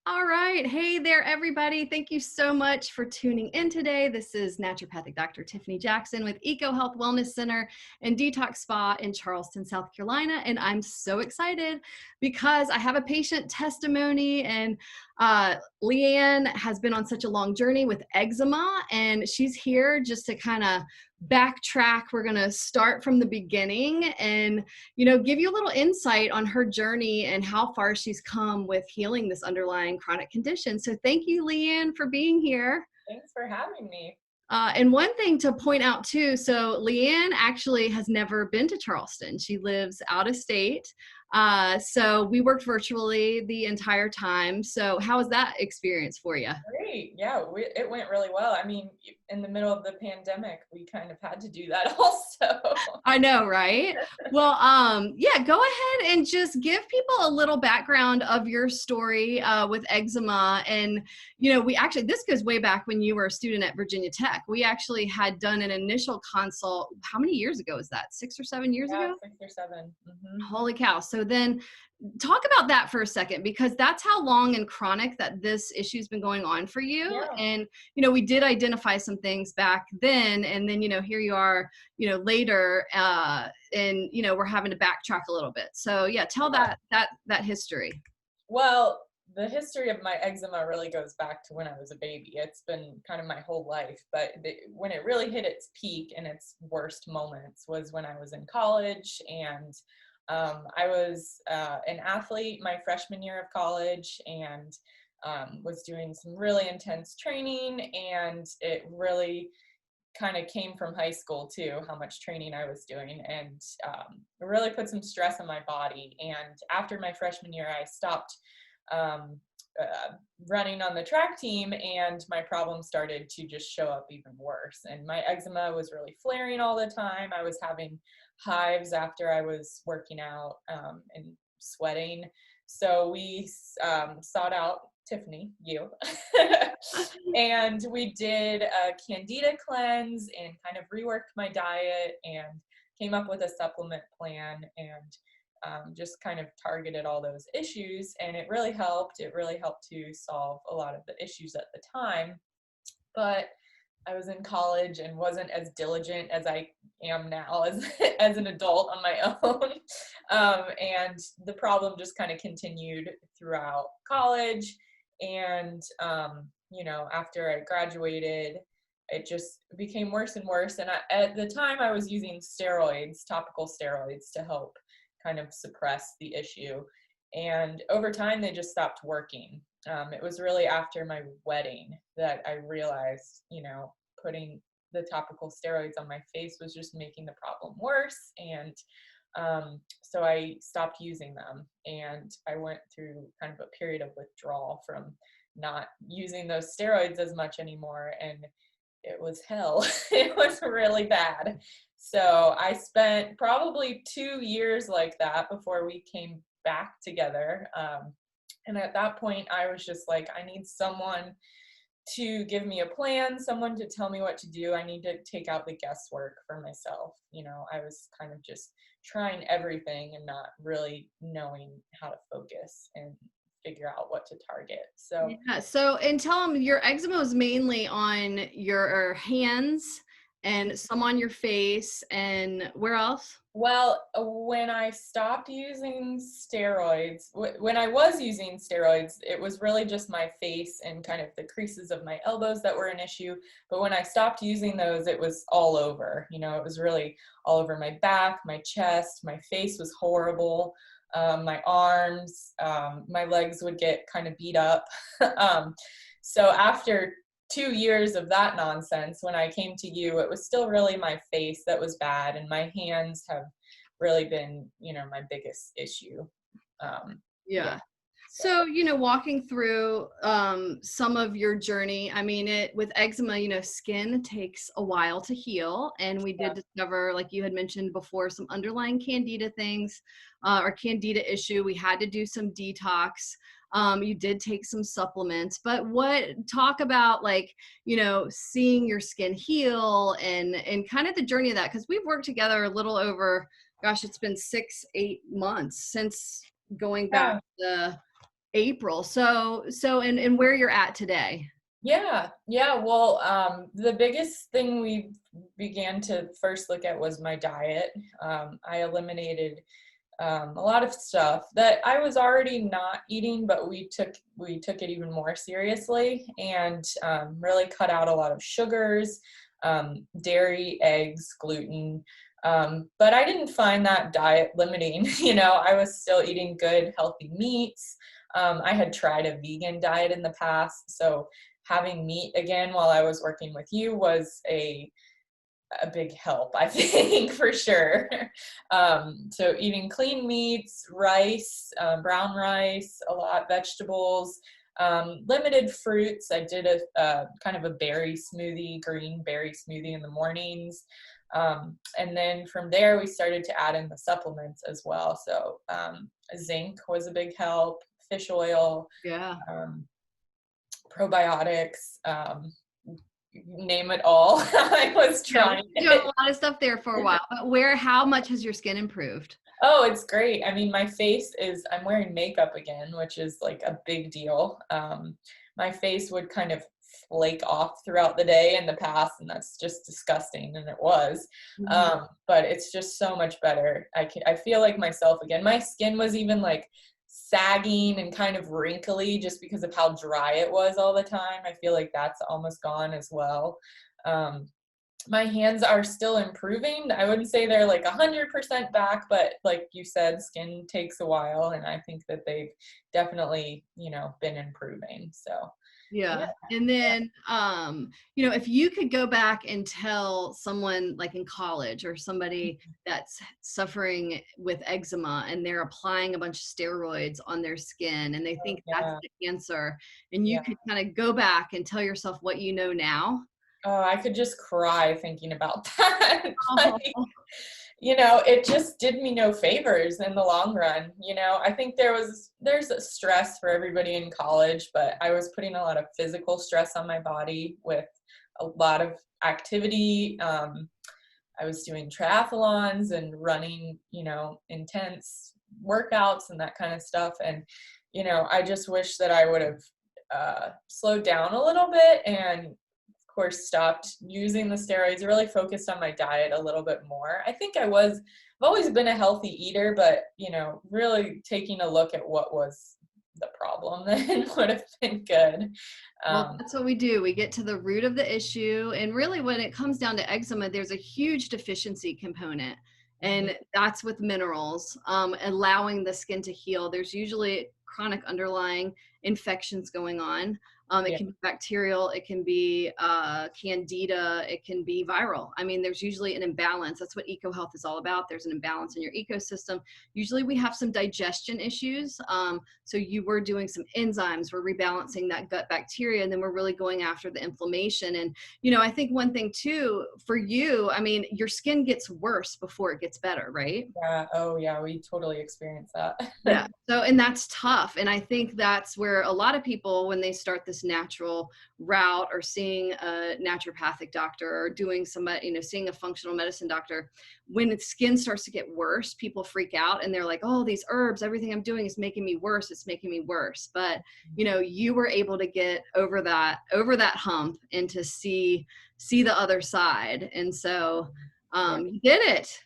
All right. Hey there, everybody. Thank you so much for tuning in today. This is naturopathic Dr. Tiffany Jackson with Eco Health Wellness Center and Detox Spa in Charleston, South Carolina. And I'm so excited because I have a patient testimony, and Leigh Ann has been on such a long journey with eczema, and she's here just to kind of backtrack. We're going to start from the beginning and give you a little insight on her journey and how far she's come with healing this underlying chronic condition. So thank you, Leigh Ann, for being here. Thanks for having me. And one thing to point out too, so Leigh Ann actually has never been to Charleston. She lives out of state. So we worked virtually the entire time. So how was that experience for you? Great. Yeah, it went really well. I mean, in the middle of the pandemic, we kind of had to do that also. I know, right? Well, yeah, go ahead and just give people a little background of your story with eczema. And, this goes way back when you were a student at Virginia Tech. We actually had done an initial consult. How many years ago was that? 6 or 7 years Yeah, ago? 6 or 7. Holy cow. So then talk about that for a second, because that's how long and chronic that this issue's been going on for you. Yeah. And, we did identify some things back then, and then, here you are, later, and, we're having to backtrack a little bit. So yeah, tell that history. Well, the history of my eczema really goes back to when I was a baby. It's been kind of my whole life, but when it really hit its peak and its worst moments was when I was in college. And I was an athlete my freshman year of college, and was doing some really intense training, and it really kind of came from high school too, how much training I was doing, and it really put some stress on my body. And after my freshman year, I stopped um, running on the track team, and my problem started to just show up even worse. And my eczema was really flaring all the time. I was having hives after I was working out and sweating. So we sought out Tiffany, you, and we did a candida cleanse and kind of reworked my diet and came up with a supplement plan, and just kind of targeted all those issues. And it really helped. It really helped to solve a lot of the issues at the time. But I was in college and wasn't as diligent as I am now as an adult on my own. And the problem just kind of continued throughout college. And, after I graduated, it just became worse and worse. And at the time I was using steroids, topical steroids, to help kind of suppress the issue. And over time, they just stopped working. It was really after my wedding that I realized, putting the topical steroids on my face was just making the problem worse. And so I stopped using them, and I went through kind of a period of withdrawal from not using those steroids as much anymore. And it was hell. It was really bad. So I spent probably 2 years like that before we came back together. And at that point, I was just like, I need someone to give me a plan, someone to tell me what to do. I need to take out the guesswork for myself. I was kind of just trying everything and not really knowing how to focus and figure out what to target. So Yeah. So, and tell them your eczema was mainly on your hands and some on your face, and where else? well, when I stopped using steroids, when I was using steroids, it was really just my face and kind of the creases of my elbows that were an issue. But when I stopped using those, it was all over. It was really all over my back, my chest, my face was horrible. My arms, my legs would get kind of beat up. So after 2 years of that nonsense, when I came to you, it was still really my face that was bad, and my hands have really been, my biggest issue. Yeah. Yeah. So So, walking through some of your journey, I mean, with eczema, skin takes a while to heal. And we yeah. did discover, like you had mentioned before, some underlying candida things or candida issue. We had to do some detox. You did take some supplements, but talk about, like, seeing your skin heal and kind of the journey of that, because we've worked together a little over, gosh, it's been 6, 8 months since going back Yeah. April. And where you're at today. Yeah. Yeah. Well, the biggest thing we began to first look at was my diet. I eliminated a lot of stuff that I was already not eating, but we took it even more seriously, and really cut out a lot of sugars, dairy, eggs, gluten. But I didn't find that diet limiting. I was still eating good, healthy meats. I had tried a vegan diet in the past, so having meat again while I was working with you was a big help, I think, for sure. So eating clean meats, rice, brown rice, a lot, vegetables, limited fruits. I did a kind of a berry smoothie, green berry smoothie in the mornings. And then from there, we started to add in the supplements as well. So zinc was a big help, fish oil, Yeah. probiotics, name it all. I was trying. You did a lot of stuff there for a while, but how much has your skin improved? Oh, it's great. I mean, I'm wearing makeup again, which is like a big deal. My face would kind of flake off throughout the day in the past, and that's just disgusting, and it was. But it's just so much better. I feel like myself again. My skin was even like sagging and kind of wrinkly just because of how dry it was all the time. I feel like that's almost gone as well. My hands are still improving. I wouldn't say they're like 100% back, but like you said, skin takes a while, and I think that they've definitely, been improving. So yeah. And then if you could go back and tell someone like in college or somebody that's suffering with eczema and they're applying a bunch of steroids on their skin and they think that's the answer, and you could kind of go back and tell yourself what you know now. Oh, I could just cry thinking about that. Oh. It just did me no favors in the long run. I think there's a stress for everybody in college, but I was putting a lot of physical stress on my body with a lot of activity. I was doing triathlons and running, intense workouts and that kind of stuff. And, I just wish that I would have slowed down a little bit and course stopped using the steroids, really focused on my diet a little bit more. I think I've always been a healthy eater, but really taking a look at what was the problem then would have been good. Well, that's what we do. We get to the root of the issue. And really when it comes down to eczema, there's a huge deficiency component. And that's with minerals, allowing the skin to heal. There's usually chronic underlying infections going on. It can be bacterial, it can be candida, it can be viral. I mean, there's usually an imbalance. That's what EcoHealth is all about. There's an imbalance in your ecosystem. Usually we have some digestion issues. So you were doing some enzymes, we're rebalancing that gut bacteria, and then we're really going after the inflammation. And, I think one thing too, for you, I mean, your skin gets worse before it gets better, right? Yeah. Oh yeah. We totally experience that. Yeah. So, and that's tough. And I think that's where a lot of people, when they start this natural route or seeing a naturopathic doctor or doing seeing a functional medicine doctor, when the skin starts to get worse, people freak out and they're like, oh, these herbs, everything I'm doing is making me worse. It's making me worse. But, you were able to get over that hump and to see the other side. And so you did it.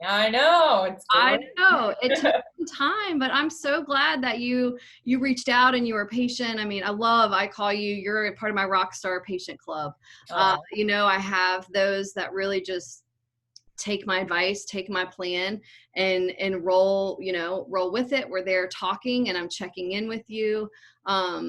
Yeah, I know. I know it took some time, but I'm so glad that you reached out and you were patient. I mean, I call you're a part of my rock star patient club. I have those that really just take my advice, take my plan and roll with it. We're there talking and I'm checking in with you. What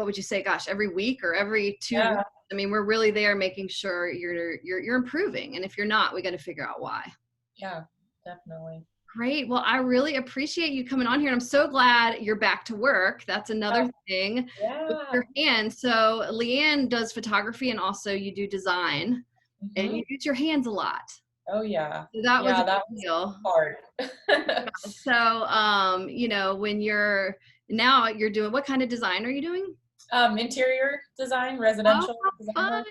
would you say? Gosh, every week or every 2 weeks. I mean, we're really there making sure you're improving. And if you're not, we got to figure out why. Yeah, definitely. Great. Well, I really appreciate you coming on here. And I'm so glad you're back to work. That's another thing with your hands. So Leigh Ann does photography and also you do design and you use your hands a lot. Oh yeah. So that was a big deal. Hard. So, when you're doing, what kind of design are you doing? Interior design, residential design.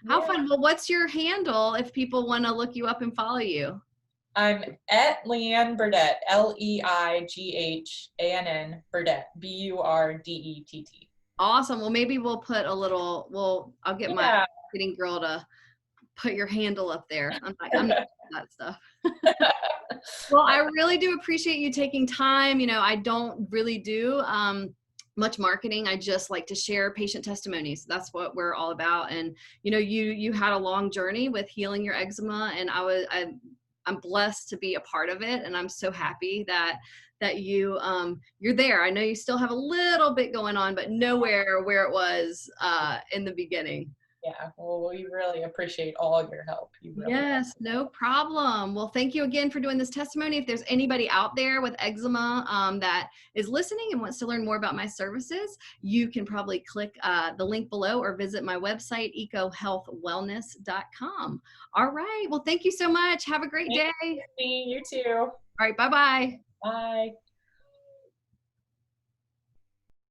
How fun. Well, what's your handle if people want to look you up and follow you? I'm at Leigh Ann Burdett, LEIGHANN Burdett, BURDETT. Awesome. Well, maybe we'll put a little, I'll get my Yeah. marketing girl to put your handle up there. I'm not that stuff. Well, I really do appreciate you taking time. I don't really do much marketing. I just like to share patient testimonies. That's what we're all about. And you had a long journey with healing your eczema, and I'm blessed to be a part of it. And I'm so happy that you're there. I know you still have a little bit going on, but nowhere where it was in the beginning. Yeah, well, we really appreciate all your help. You really Yes, no problem. Well, thank you again for doing this testimony. If there's anybody out there with eczema that is listening and wants to learn more about my services, you can probably click the link below or visit my website, ecohealthwellness.com. All right. Well, thank you so much. Have a great day. Thank you, you too. All right. Bye-bye. Bye.